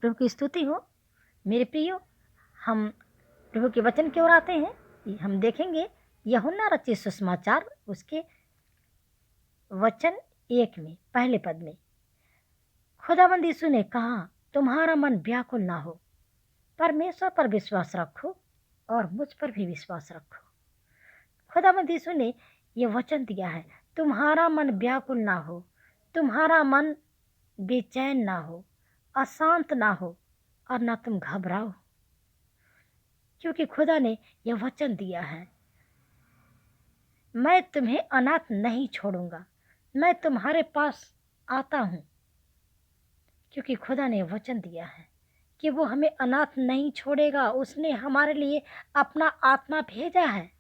प्रभु की स्तुति हो। मेरे प्रियो, हम प्रभु के वचन की ओर आते हैं। हम देखेंगे यूहन्ना रचित सुसमाचार उसके वचन 1 में पहले पद में खुदावंद यीशु ने कहा, तुम्हारा मन व्याकुल ना हो, परमेश्वर पर विश्वास रखो और मुझ पर भी विश्वास रखो। खुदावंद यीशु ने ये वचन दिया है, तुम्हारा मन व्याकुल ना हो, तुम्हारा मन बेचैन ना हो, अशांत ना हो और ना तुम घबराओ, क्योंकि खुदा ने यह वचन दिया है, मैं तुम्हें अनाथ नहीं छोड़ूंगा, मैं तुम्हारे पास आता हूँ। क्योंकि खुदा ने वचन दिया है कि वो हमें अनाथ नहीं छोड़ेगा। उसने हमारे लिए अपना आत्मा भेजा है,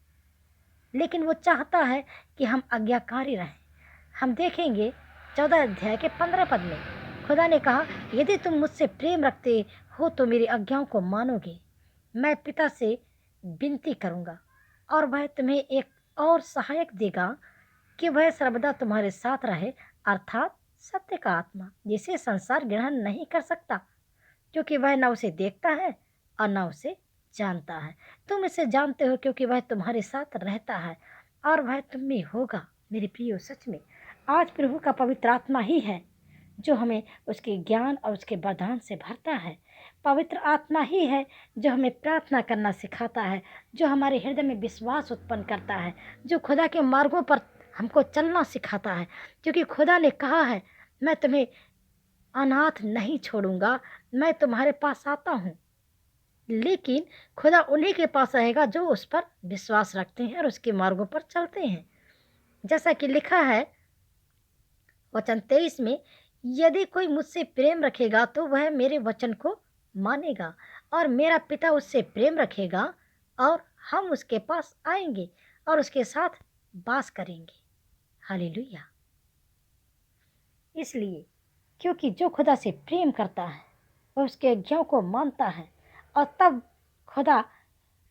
लेकिन वो चाहता है कि हम आज्ञाकारी रहें। हम देखेंगे 14 अध्याय के 15 पद में खुदा ने कहा, यदि तुम मुझसे प्रेम रखते हो तो मेरी आज्ञाओं को मानोगे। मैं पिता से विनती करूँगा और वह तुम्हें एक और सहायक देगा कि वह सर्वदा तुम्हारे साथ रहे, अर्थात सत्य का आत्मा, जिसे संसार ग्रहण नहीं कर सकता, क्योंकि वह न उसे देखता है और न उसे जानता है। तुम इसे जानते हो क्योंकि वह तुम्हारे साथ रहता है और वह तुम में होगा। मेरे प्रियो, सच में आज प्रभु का पवित्र आत्मा ही है जो हमें उसके ज्ञान और उसके वरदान से भरता है। पवित्र आत्मा ही है जो हमें प्रार्थना करना सिखाता है, जो हमारे हृदय में विश्वास उत्पन्न करता है, जो खुदा के मार्गों पर हमको चलना सिखाता है। क्योंकि खुदा ने कहा है, मैं तुम्हें अनाथ नहीं छोड़ूंगा, मैं तुम्हारे पास आता हूँ। लेकिन खुदा उन्हीं के पास आएगा जो उस पर विश्वास रखते हैं और उसके मार्गों पर चलते हैं। जैसा कि लिखा है वचन 23 में, यदि कोई मुझसे प्रेम रखेगा तो वह मेरे वचन को मानेगा और मेरा पिता उससे प्रेम रखेगा और हम उसके पास आएंगे और उसके साथ वास करेंगे। हालेलुया। इसलिए क्योंकि जो खुदा से प्रेम करता है वह उसके आज्ञाओं को मानता है, और तब खुदा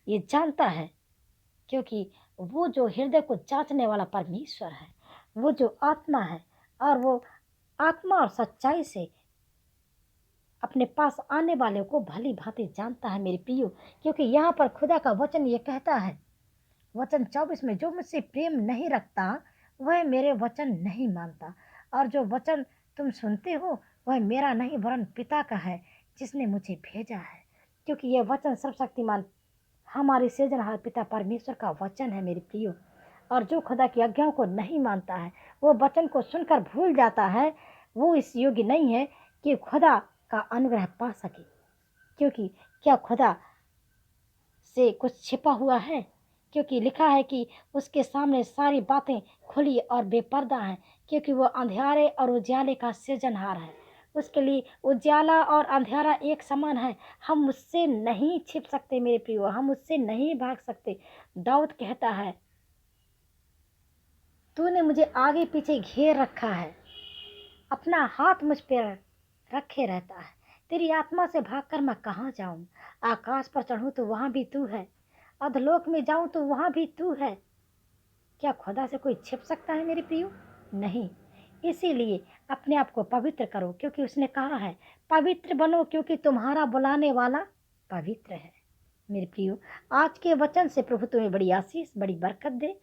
ये जानता है, क्योंकि वो जो हृदय को जांचने वाला परमेश्वर है, वो जो आत्मा है, और वो आत्मा और सच्चाई से अपने पास आने वाले को भली भांति जानता है। मेरे प्रियो, क्योंकि यहाँ पर खुदा का वचन ये कहता है वचन 24 में, जो मुझसे प्रेम नहीं रखता वह मेरे वचन नहीं मानता, और जो वचन तुम सुनते हो वह मेरा नहीं वरन पिता का है जिसने मुझे भेजा है। क्योंकि यह वचन सर्वशक्तिमान हमारे सृजनहार पिता परमेश्वर का वचन है। मेरे प्रियो, और जो खुदा की आज्ञाओं को नहीं मानता है, वो वचन को सुनकर भूल जाता है, वो इस योग्य नहीं है कि खुदा का अनुग्रह पा सके। क्योंकि क्या खुदा से कुछ छिपा हुआ है? क्योंकि लिखा है कि उसके सामने सारी बातें खुली और बेपर्दा हैं, क्योंकि वो अंधियारे और उजाले का सृजनहार है। उसके लिए उजाला और अंधियारा एक समान है। हम उससे नहीं छिप सकते मेरे प्रियो, हम उससे नहीं भाग सकते। दाऊद कहता है, तूने मुझे आगे पीछे घेर रखा है, अपना हाथ मुझ पर रखे रहता है। तेरी आत्मा से भागकर मैं कहाँ जाऊँ? आकाश पर चढ़ूँ तो वहाँ भी तू है, अधोलोक में जाऊँ तो वहाँ भी तू है। क्या खुदा से कोई छिप सकता है मेरे प्रियो? नहीं। इसीलिए अपने आप को पवित्र करो, क्योंकि उसने कहा है, पवित्र बनो क्योंकि तुम्हारा बुलाने वाला पवित्र है। मेरे प्रियो, आज के वचन से प्रभु तुम्हें बड़ी आशीष, बड़ी बरकत दे,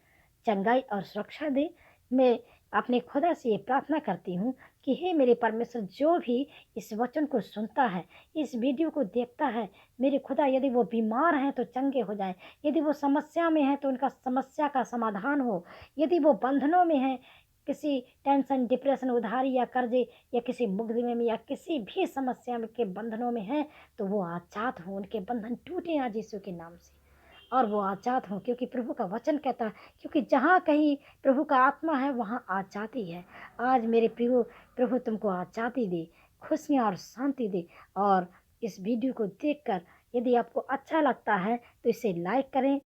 चंगाई और सुरक्षा दे। मैं अपने खुदा से ये प्रार्थना करती हूँ कि हे मेरे परमेश्वर, जो भी इस वचन को सुनता है, इस वीडियो को देखता है, मेरे खुदा, यदि वो बीमार हैं तो चंगे हो जाएं, यदि वो समस्या में हैं तो उनका समस्या का समाधान हो, यदि वो बंधनों में हैं, किसी टेंशन, डिप्रेशन, उधारी या कर्जे या किसी मुकदमे में या किसी भी समस्या के बंधनों में हैं, तो वो आजाद हो, उनके बंधन टूटे आज यीशु के नाम से, और वो आजाद हों। क्योंकि प्रभु का वचन कहता है, क्योंकि जहाँ कहीं प्रभु का आत्मा है वहाँ आजादी है। आज मेरे प्रभु तुमको आजादी दे, खुशियाँ और शांति दे। और इस वीडियो को देखकर यदि आपको अच्छा लगता है तो इसे लाइक करें,